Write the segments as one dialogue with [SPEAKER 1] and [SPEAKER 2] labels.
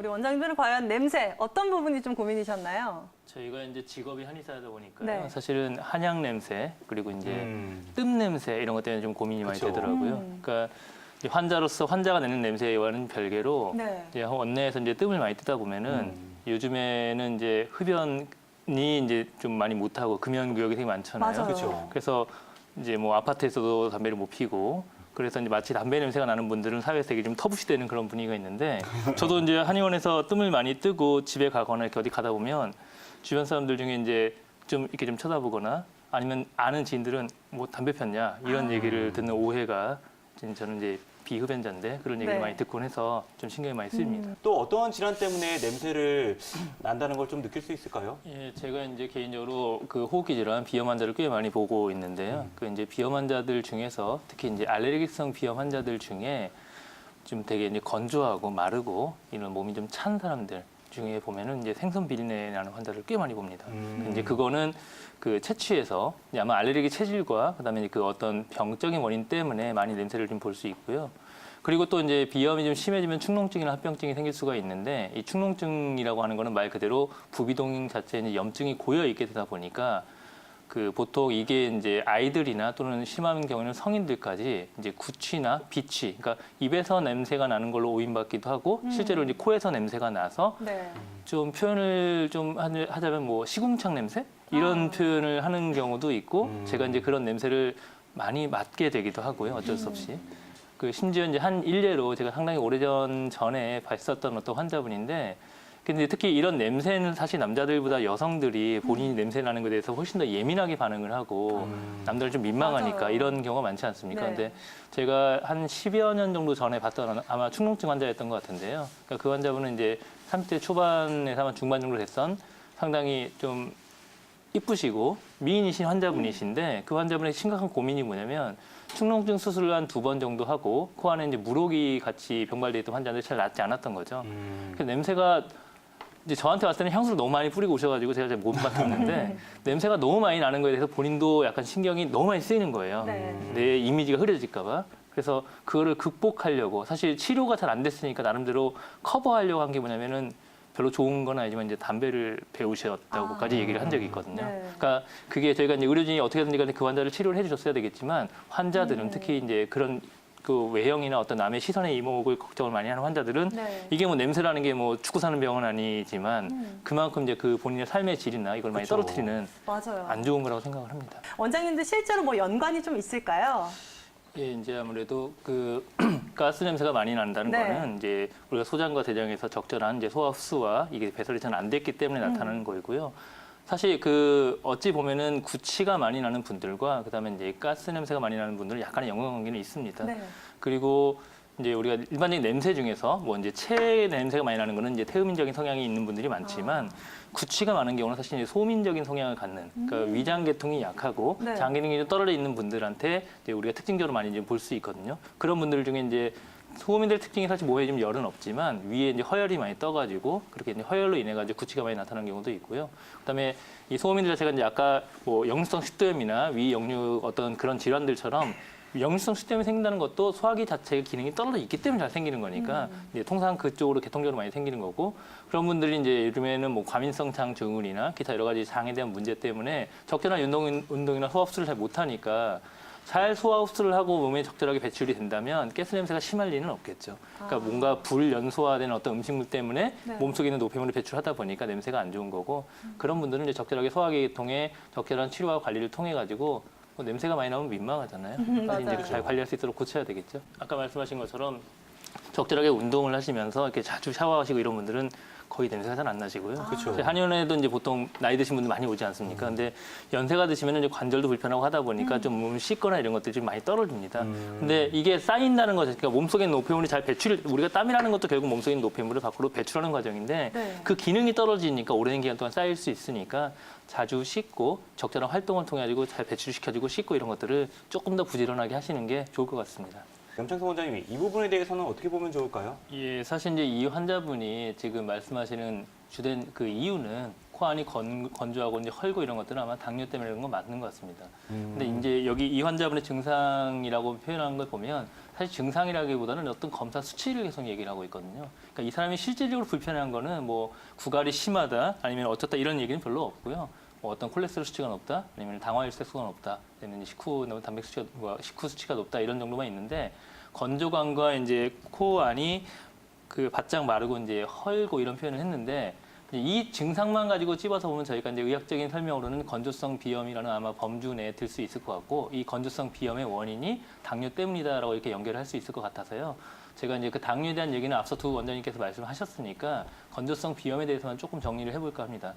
[SPEAKER 1] 우리 원장님들은 과연 냄새 어떤 부분이 좀 고민이셨나요?
[SPEAKER 2] 저희가 이제 직업이 한의사다 보니까
[SPEAKER 1] 네.
[SPEAKER 2] 사실은 한약 냄새 그리고 이제 뜸 냄새 이런 것 때문에 좀 고민이 많이
[SPEAKER 3] 그쵸.
[SPEAKER 2] 되더라고요. 그러니까 이제 환자로서 환자가 내는 냄새와는 별개로
[SPEAKER 1] 네.
[SPEAKER 2] 이제 원내에서 이제 뜸을 많이 뜨다 보면은 요즘에는 이제 흡연이 이제 좀 많이 못 하고 금연 구역이 되게 많잖아요.
[SPEAKER 1] 맞아요.
[SPEAKER 3] 그렇죠.
[SPEAKER 2] 그래서 이제 뭐 아파트에서도 담배를 못 피고 그래서 이제 마치 담배 냄새가 나는 분들은 사회에서 되게 좀 터부시되는 그런 분위기가 있는데 저도 이제 한의원에서 뜸을 많이 뜨고 집에 가거나 이렇게 어디 가다 보면 주변 사람들 중에 이제 좀 이렇게 좀 쳐다보거나 아니면 아는 지인들은 뭐 담배 폈냐 이런 얘기를 듣는 오해가 저는 이제 비흡연자인데 그런 얘기를
[SPEAKER 1] 네.
[SPEAKER 2] 많이 듣곤 해서 좀 신경이 많이 쓰입니다.
[SPEAKER 3] 또 어떠한 질환 때문에 냄새를 난다는 걸 좀 느낄 수 있을까요?
[SPEAKER 2] 예, 제가 이제 개인적으로 그 호흡기 질환 비염 환자를 꽤 많이 보고 있는데요. 그 이제 비염 환자들 중에서 특히 이제 알레르기성 비염 환자들 중에 좀 되게 이제 건조하고 마르고 이런 몸이 좀 찬 사람들 중에 보면은 이제 생선 비린내 나는 환자를 꽤 많이 봅니다. 이제 그거는 그 채취에서 이제 아마 알레르기 체질과 그다음에 그 어떤 병적인 원인 때문에 많이 냄새를 좀 볼 수 있고요. 그리고 또 이제 비염이 좀 심해지면 축농증이나 합병증이 생길 수가 있는데 이 축농증이라고 하는 거는 말 그대로 부비동 자체에 이제 염증이 고여 있게 되다 보니까 그 보통 이게 이제 아이들이나 또는 심한 경우에는 성인들까지 이제 구취나 비취, 그러니까 입에서 냄새가 나는 걸로 오인받기도 하고 실제로 이제 코에서 냄새가 나서
[SPEAKER 1] 네.
[SPEAKER 2] 좀 표현을 좀 하자면 뭐 시궁창 냄새 이런 표현을 하는 경우도 있고 제가 이제 그런 냄새를 많이 맡게 되기도 하고요. 어쩔 수 없이. 그 심지어 이제 한 일례로 제가 상당히 오래전 전에 봤었던 어떤 환자분인데 근데 특히 이런 냄새는 사실 남자들보다 여성들이 본인이 냄새 나는 것에 대해서 훨씬 더 예민하게 반응을 하고 남들은 좀 민망하니까
[SPEAKER 1] 맞아요.
[SPEAKER 2] 이런 경우가 많지 않습니까?
[SPEAKER 1] 네.
[SPEAKER 2] 근데 제가 한 10여 년 정도 전에 봤던 아마 축농증 환자였던 것 같은데요. 그러니까 그 환자분은 이제 30대 초반에서 아마 중반 정도 됐던 상당히 좀 이쁘시고 미인이신 환자분이신데 그 환자분의 심각한 고민이 뭐냐면 축농증 수술을 한 2번 정도 하고 코 안에 이제 물혹이 같이 병발돼 있던 환자인데 잘 낫지 않았던 거죠. 그 냄새가 이제 저한테 왔을 때는 향수를 너무 많이 뿌리고 오셔가지고 제가 잘 못 맡았는데 냄새가 너무 많이 나는 거에 대해서 본인도 약간 신경이 너무 많이 쓰이는 거예요.
[SPEAKER 1] 네.
[SPEAKER 2] 내 이미지가 흐려질까 봐. 그래서 그거를 극복하려고 사실 치료가 잘 안 됐으니까 나름대로 커버하려고 한 게 뭐냐면은 별로 좋은 건 아니지만 이제 담배를 배우셨다고까지 얘기를 한 적이 있거든요.
[SPEAKER 1] 네.
[SPEAKER 2] 그러니까 그게 저희가 이제 의료진이 어떻게든지 간에 그 환자를 치료를 해주셨어야 되겠지만 환자들은 특히 이제 그런 그 외형이나 어떤 남의 시선에 이목을 걱정을 많이 하는 환자들은
[SPEAKER 1] 네.
[SPEAKER 2] 이게 뭐 냄새라는 게 뭐 죽고 사는 병은 아니지만 그만큼 이제 그 본인의 삶의 질이나 이걸 많이
[SPEAKER 3] 그쵸.
[SPEAKER 2] 떨어뜨리는
[SPEAKER 1] 맞아요.
[SPEAKER 2] 안 좋은 거라고 생각을 합니다.
[SPEAKER 1] 원장님들 실제로 뭐 연관이 좀 있을까요?
[SPEAKER 2] 예, 이제 아무래도 그 가스 냄새가 많이 난다는
[SPEAKER 1] 네.
[SPEAKER 2] 거는 이제 우리가 소장과 대장에서 적절한 이제 소화 흡수와 이게 배설이 잘 안 됐기 때문에 나타나는 거이고요. 사실 그 어찌 보면은 구취가 많이 나는 분들과 그다음에 이제 가스 냄새가 많이 나는 분들은 약간의 연관관계는 있습니다.
[SPEAKER 1] 네.
[SPEAKER 2] 그리고 이제 우리가 일반적인 냄새 중에서 뭐 이제 체 냄새가 많이 나는 거는 이제 태음인적인 성향이 있는 분들이 많지만 구취가 많은 경우는 사실 이제 소민적인 성향을 갖는 그러니까 위장 계통이 약하고
[SPEAKER 1] 네.
[SPEAKER 2] 장 기능이 좀 떨어져 있는 분들한테 이제 우리가 특징적으로 많이 볼 수 있거든요. 그런 분들 중에 이제 소민들 특징이 사실 몸에 좀 열은 없지만 위에 이제 허열이 많이 떠가지고 그렇게 이제 허열로 인해 가지고 구취가 많이 나타나는 경우도 있고요. 그다음에 이 소민들 자체가 이제 아까 뭐 역류성 식도염이나 위 역류 어떤 그런 질환들처럼 역류성 식도염이 생긴다는 것도 소화기 자체의 기능이 떨어져 있기 때문에 잘 생기는 거니까 이제 통상 그쪽으로 계통적으로 많이 생기는 거고 그런 분들이 이제 요즘에는 뭐 과민성 장 증후군이나 기타 여러 가지 장에 대한 문제 때문에 적절한 운동이나 소화 흡수를 잘 못하니까 잘 소화 흡수를 하고 몸에 적절하게 배출이 된다면 가스 냄새가 심할 리는 없겠죠. 그러니까 뭔가 불연소화된 어떤 음식물 때문에
[SPEAKER 1] 네.
[SPEAKER 2] 몸속에 있는 노폐물을 배출하다 보니까 냄새가 안 좋은 거고 그런 분들은 이제 적절하게 소화계통에 적절한 치료와 관리를 통해 가지고 뭐 냄새가 많이 나오면 민망하잖아요. 빨리 이제
[SPEAKER 1] 맞아요.
[SPEAKER 2] 잘 관리할 수 있도록 고쳐야 되겠죠. 아까 말씀하신 것처럼 적절하게 운동을 하시면서 이렇게 자주 샤워하시고 이런 분들은 거의 냄새가 잘 안 나시고요.
[SPEAKER 3] 그쵸.
[SPEAKER 2] 한의원에도 이제 보통 나이 드신 분들 많이 오지 않습니까? 근데 연세가 드시면 이제 관절도 불편하고 하다 보니까 좀 몸을 씻거나 이런 것들이 좀 많이 떨어집니다. 근데 이게 쌓인다는 거죠. 그러니까 몸속에 있는 노폐물이 잘 배출, 우리가 땀이라는 것도 결국 몸속에 있는 노폐물을 밖으로 배출하는 과정인데
[SPEAKER 1] 네.
[SPEAKER 2] 그 기능이 떨어지니까 오랜 기간 동안 쌓일 수 있으니까 자주 씻고 적절한 활동을 통해 가지고 잘 배출시켜주고 씻고 이런 것들을 조금 더 부지런하게 하시는 게 좋을 것 같습니다.
[SPEAKER 3] 염창성 원장님이 이 부분에 대해서는 어떻게 보면 좋을까요?
[SPEAKER 2] 예, 사실 이제 이 환자분이 지금 말씀하시는 주된 그 이유는 코 안이 건조하고 이제 헐고 이런 것들은 아마 당뇨 때문에 그런 건 맞는 것 같습니다. 근데 이제 여기 이 환자분의 증상이라고 표현한 걸 보면 사실 증상이라기보다는 어떤 검사 수치를 계속 얘기를 하고 있거든요. 그러니까 이 사람이 실질적으로 불편한 거는 뭐 구갈이 심하다 아니면 어쩌다 이런 얘기는 별로 없고요. 뭐 어떤 콜레스테롤 수치가 높다 아니면 당화혈색소가 높다 아니면 식후 식후 수치가 높다 이런 정도만 있는데 건조감과 이제 코 안이 그 바짝 마르고 이제 헐고 이런 표현을 했는데 이 증상만 가지고 찝어서 보면 저희가 이제 의학적인 설명으로는 건조성 비염이라는 아마 범주 내에 들 수 있을 것 같고 이 건조성 비염의 원인이 당뇨 때문이다라고 이렇게 연결을 할 수 있을 것 같아서요. 제가 이제 그 당뇨에 대한 얘기는 앞서 두 원장님께서 말씀하셨으니까 건조성 비염에 대해서만 조금 정리를 해볼까 합니다.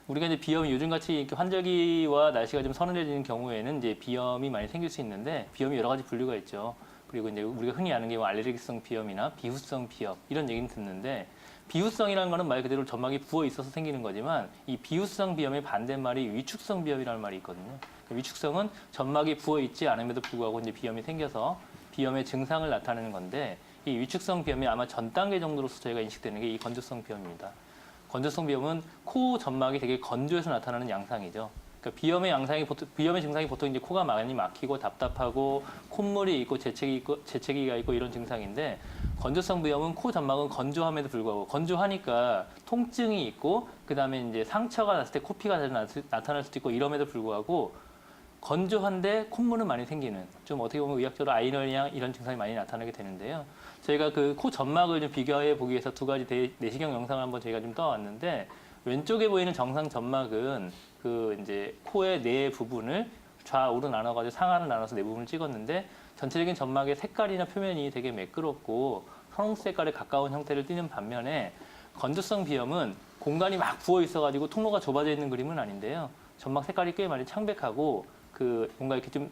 [SPEAKER 2] 우리가 이제 비염이 요즘같이 이렇게 환절기와 날씨가 좀 서늘해지는 경우에는 이제 비염이 많이 생길 수 있는데 비염이 여러 가지 분류가 있죠. 그리고 이제 우리가 흔히 아는 게 뭐 알레르기성 비염이나 비후성 비염 이런 얘기는 듣는데 비후성이라는 거는 말 그대로 점막이 부어 있어서 생기는 거지만 이 비후성 비염의 반대말이 위축성 비염이라는 말이 있거든요. 위축성은 점막이 부어 있지 않음에도 불구하고 이제 비염이 생겨서 비염의 증상을 나타내는 건데 이 위축성 비염이 아마 전 단계 정도로서 저희가 인식되는 게 이 건조성 비염입니다. 건조성 비염은 코 점막이 되게 건조해서 나타나는 양상이죠. 그러니까 비염의 증상이 보통 이제 코가 많이 막히고 답답하고 콧물이 있고 재채기가 있고 이런 증상인데 건조성 비염은 코 점막은 건조함에도 불구하고 건조하니까 통증이 있고 그다음에 이제 상처가 났을 때 코피가 나타날 수도 있고 이럼에도 불구하고 건조한데 콧물은 많이 생기는 좀 어떻게 보면 의학적으로 아이러니아 이런 증상이 많이 나타나게 되는데요. 저희가 그 코 점막을 좀 비교해 보기 위해서 두 가지 내시경 영상을 한번 저희가 좀 떠왔는데 왼쪽에 보이는 정상 점막은 그 이제 코의 네 부분을 좌우로 나눠가지고 상하를 나눠서 네 부분을 찍었는데 전체적인 점막의 색깔이나 표면이 되게 매끄럽고 선홍 색깔에 가까운 형태를 띠는 반면에 건조성 비염은 공간이 막 부어 있어가지고 통로가 좁아져 있는 그림은 아닌데요. 점막 색깔이 꽤 많이 창백하고 그 뭔가 이렇게 좀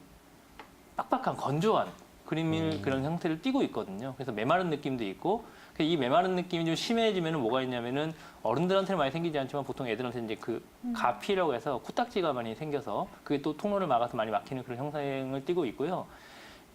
[SPEAKER 2] 빡빡한 건조한 그런 형태를 띠고 있거든요. 그래서 메마른 느낌도 있고 이 메마른 느낌이 좀 심해지면 뭐가 있냐면은 어른들한테는 많이 생기지 않지만 보통 애들한테 이제 그 가피라고 해서 코딱지가 많이 생겨서 그게 또 통로를 막아서 많이 막히는 그런 형상을 띠고 있고요.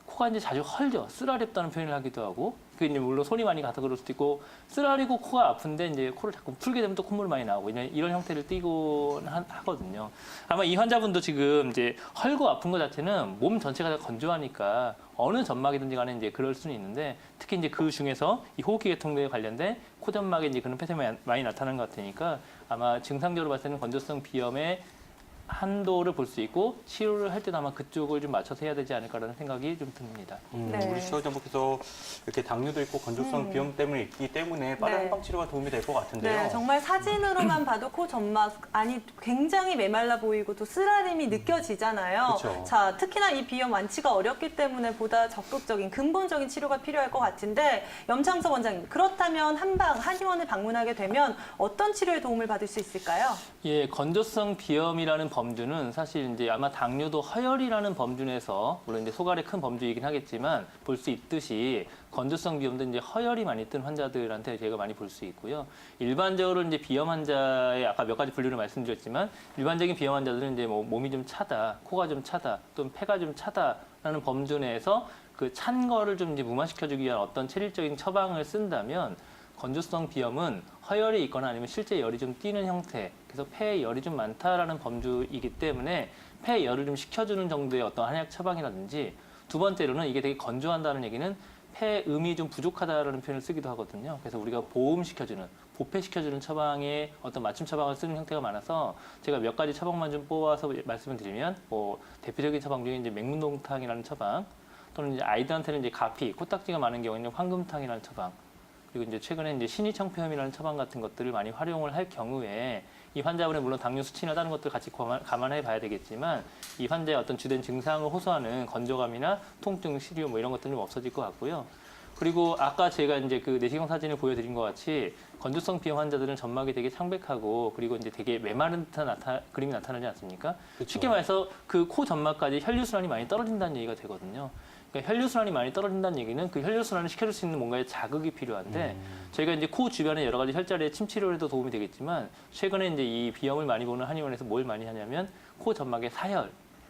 [SPEAKER 2] 코가 이제 자주 헐죠. 쓰라립다는 표현을 하기도 하고 그게 이제 물론 손이 많이 가서 그럴 수도 있고 쓰라리고 코가 아픈데 이제 코를 자꾸 풀게 되면 또 콧물이 많이 나오고 이런 형태를 띠곤 하거든요. 아마 이 환자분도 지금 이제 헐고 아픈 것 자체는 몸 전체가 다 건조하니까 어느 점막이든지 간에 이제 그럴 수는 있는데 특히 이제 그 중에서 이 호흡기 계통에 관련된 코 점막에 이제 그런 패턴이 많이 나타나는 것 같으니까 아마 증상적으로 봤을 때는 건조성 비염의 한도를 볼 수 있고 치료를 할 때도 아마 그쪽을 좀 맞춰서 해야 되지 않을까라는 생각이 좀 듭니다.
[SPEAKER 1] 네.
[SPEAKER 3] 우리 시청자분께서 이렇게 당뇨도 있고 건조성 비염 때문에 있기 때문에 빠른
[SPEAKER 1] 네.
[SPEAKER 3] 한방 치료가 도움이 될 것 같은데요.
[SPEAKER 1] 네, 정말 사진으로만 봐도 코 점막 안이 굉장히 메말라 보이고 또 쓰라림이 느껴지잖아요.
[SPEAKER 3] 그쵸.
[SPEAKER 1] 자, 특히나 이 비염 완치가 어렵기 때문에 보다 적극적인 근본적인 치료가 필요할 것 같은데 염창섭 원장님, 그렇다면 한의원을 방문하게 되면 어떤 치료에 도움을 받을 수 있을까요?
[SPEAKER 2] 예, 건조성 비염이라는 범주는 사실 이제 아마 당뇨도 허혈이라는 범주 내에서 물론 이제 소갈의 큰 범주이긴 하겠지만 볼 수 있듯이 건조성 비염도 이제 허혈이 많이 뜬 환자들한테 저희가 많이 볼 수 있고요. 일반적으로 이제 비염 환자의 아까 몇 가지 분류를 말씀드렸지만 일반적인 비염 환자들은 이제 뭐 몸이 좀 차다, 코가 좀 차다, 또는 폐가 좀 차다라는 범주 내에서 그 찬 거를 좀 이제 무마시켜주기 위한 어떤 체질적인 처방을 쓴다면 건조성 비염은 허열이 있거나 아니면 실제 열이 좀 띄는 형태, 그래서 폐에 열이 좀 많다라는 범주이기 때문에 폐에 열을 좀 식혀주는 정도의 어떤 한약 처방이라든지 두 번째로는 이게 되게 건조한다는 얘기는 폐음이 좀 부족하다라는 표현을 쓰기도 하거든요. 그래서 우리가 보음시켜주는, 보폐시켜주는 처방의 어떤 맞춤 처방을 쓰는 형태가 많아서 제가 몇 가지 처방만 좀 뽑아서 말씀을 드리면 뭐 대표적인 처방 중에 이제 맹문동탕이라는 처방 또는 이제 아이들한테는 이제 가피, 코딱지가 많은 경우에는 황금탕이라는 처방 그리고 이제 최근에 이제 신이청표염이라는 처방 같은 것들을 많이 활용을 할 경우에 이 환자분의 물론 당뇨 수치나 다른 것들 같이 감안해 봐야 되겠지만 이 환자의 어떤 주된 증상을 호소하는 건조감이나 통증, 시류 뭐 이런 것들은 좀 없어질 것 같고요. 그리고 아까 제가 이제 그 내시경 사진을 보여드린 것 같이 건조성 비염 환자들은 점막이 되게 창백하고 그리고 이제 되게 메마른 듯한 그림이 나타나지 않습니까?
[SPEAKER 3] 그렇죠.
[SPEAKER 2] 쉽게 말해서 그 코 점막까지 혈류순환이 많이 떨어진다는 얘기가 되거든요. 그러니까 혈류순환이 많이 떨어진다는 얘기는 그 혈류순환을 시켜줄 수 있는 뭔가의 자극이 필요한데 저희가 이제 코 주변에 여러 가지 혈자리의 침치료를 해도 도움이 되겠지만 최근에 이제 이 비염을 많이 보는 한의원에서 뭘 많이 하냐면 코 점막의 사혈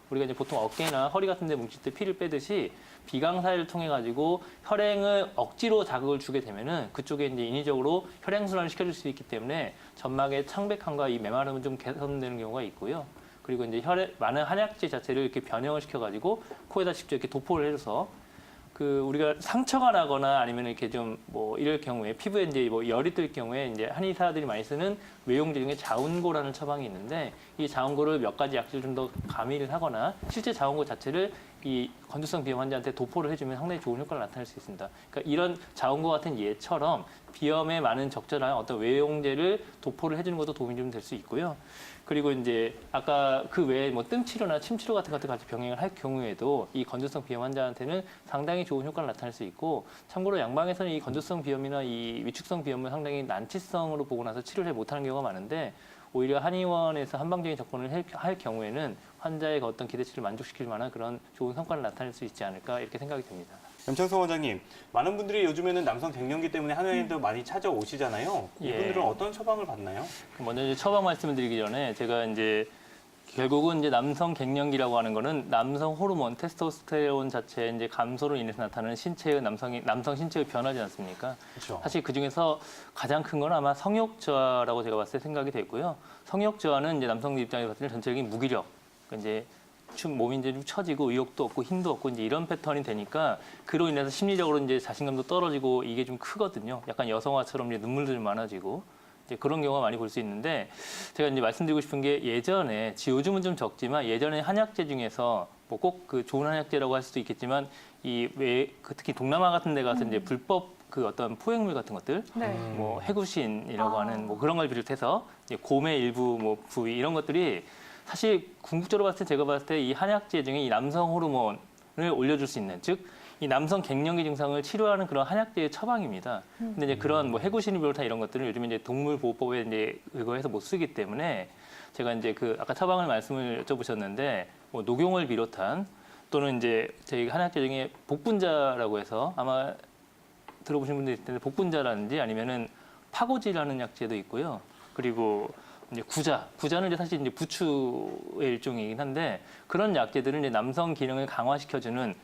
[SPEAKER 2] 우리가 이제 보통 어깨나 허리 같은 데 뭉칠 때 피를 빼듯이 비강사를 통해 가지고 혈행을 억지로 자극을 주게 되면은 그쪽에 이제 인위적으로 혈행순환을 시켜줄 수 있기 때문에 점막의 창백함과 이 메마름은 좀 개선되는 경우가 있고요. 그리고 이제 많은 한약재 자체를 이렇게 변형을 시켜가지고 코에다 직접 이렇게 도포를 해줘서 그 우리가 상처가 나거나 아니면 이렇게 좀 뭐 이럴 경우에 피부에 이제 뭐 열이 뜰 경우에 이제 한의사들이 많이 쓰는 외용제 중에 자운고라는 처방이 있는데 이 자운고를 몇 가지 약재를 좀 더 가미를 하거나 실제 자운고 자체를 이 건조성 비염 환자한테 도포를 해주면 상당히 좋은 효과를 나타낼 수 있습니다. 그러니까 이런 자운고 같은 예처럼 비염에 많은 적절한 어떤 외용제를 도포를 해주는 것도 도움이 좀 될 수 있고요. 그리고 이제 아까 그 외에 뭐 뜸 치료나 침 치료 같은 것들 같이 병행을 할 경우에도 이 건조성 비염 환자한테는 상당히 좋은 효과를 나타낼 수 있고 참고로 양방에서는 이 건조성 비염이나 이 위축성 비염을 상당히 난치성으로 보고 나서 치료를 못하는 경우가 많은데 오히려 한의원에서 한방적인 접근을 할 경우에는 환자의 어떤 기대치를 만족시킬 만한 그런 좋은 성과를 나타낼 수 있지 않을까 이렇게 생각이 듭니다.
[SPEAKER 3] 염창석 원장님, 많은 분들이 요즘에는 남성 갱년기 때문에 한의원도 많이 찾아오시잖아요.
[SPEAKER 2] 예.
[SPEAKER 3] 이분들은 어떤 처방을 받나요?
[SPEAKER 2] 먼저 이제 처방 말씀을 드리기 전에 제가 이제 결국은 이제 남성 갱년기라고 하는 거는 남성 호르몬 테스토스테론 자체의 이제 감소로 인해서 나타나는 남성 신체의 변화지 않습니까?
[SPEAKER 3] 그렇죠.
[SPEAKER 2] 사실 그 중에서 가장 큰 건 아마 성욕 저하라고 제가 봤을 때 생각이 되고요. 성욕 저하는 이제 남성들 입장에서 봤을 때 전체적인 무기력, 그러니까 이제 몸이 이제 좀 처지고 의욕도 없고 힘도 없고 이제 이런 패턴이 되니까 그로 인해서 심리적으로 이제 자신감도 떨어지고 이게 좀 크거든요. 약간 여성화처럼 이제 눈물도 좀 많아지고 이제 그런 경우가 많이 볼 수 있는데 제가 이제 말씀드리고 싶은 게 예전에 요즘은 좀 적지만 예전에 한약재 중에서 뭐 꼭 그 좋은 한약재라고 할 수도 있겠지만 특히 동남아 같은 데 가서 이제 불법 그 어떤 포획물 같은 것들
[SPEAKER 1] 네.
[SPEAKER 2] 뭐 해구신이라고 하는 뭐 그런 걸 비롯해서 이제 곰의 일부 뭐 부위 이런 것들이 사실 궁극적으로 봤을 때 제가 봤을 때 이 한약재 중에 이 남성 호르몬을 올려줄 수 있는 즉 이 남성 갱년기 증상을 치료하는 그런 한약재의 처방입니다. 근데 이제 그런 뭐 해구신을 비롯한 이런 것들을 요즘 이제 동물보호법에 이제 의거해서 못 쓰기 때문에 제가 이제 그 아까 처방을 말씀을 여쭤보셨는데 뭐 녹용을 비롯한 또는 이제 저희 한약재 중에 복분자라고 해서 아마 들어보신 분들 있을 텐데 복분자라든지 아니면은 파고지라는 약재도 있고요. 그리고 이제 구자는 이제 사실 이제 부추의 일종이긴 한데 그런 약재들은 이제 남성 기능을 강화시켜주는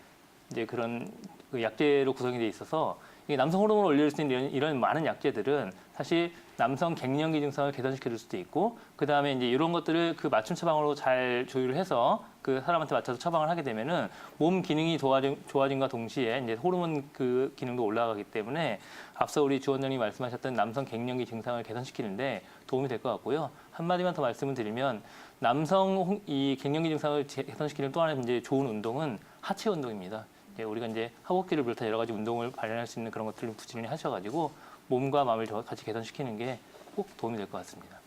[SPEAKER 2] 이제 그런 그 약재로 구성이 돼 있어서 이 남성 호르몬을 올릴 수 있는 이런 많은 약재들은 사실 남성 갱년기 증상을 개선시켜 줄 수도 있고 그 다음에 이제 이런 것들을 그 맞춤 처방으로 잘 조율을 해서 그 사람한테 맞춰서 처방을 하게 되면은 몸 기능이 좋아짐과 동시에 이제 호르몬 그 기능도 올라가기 때문에 앞서 우리 주 원장님이 말씀하셨던 남성 갱년기 증상을 개선시키는데 도움이 될 것 같고요. 한마디만 더 말씀을 드리면 남성 이 갱년기 증상을 개선시키는 또 하나의 이제 좋은 운동은 하체 운동입니다. 우리가 이제 하복기를 비롯한 여러 가지 운동을 발현할 수 있는 그런 것들을 부지런히 하셔가지고 몸과 마음을 같이 개선시키는 게 꼭 도움이 될 것 같습니다.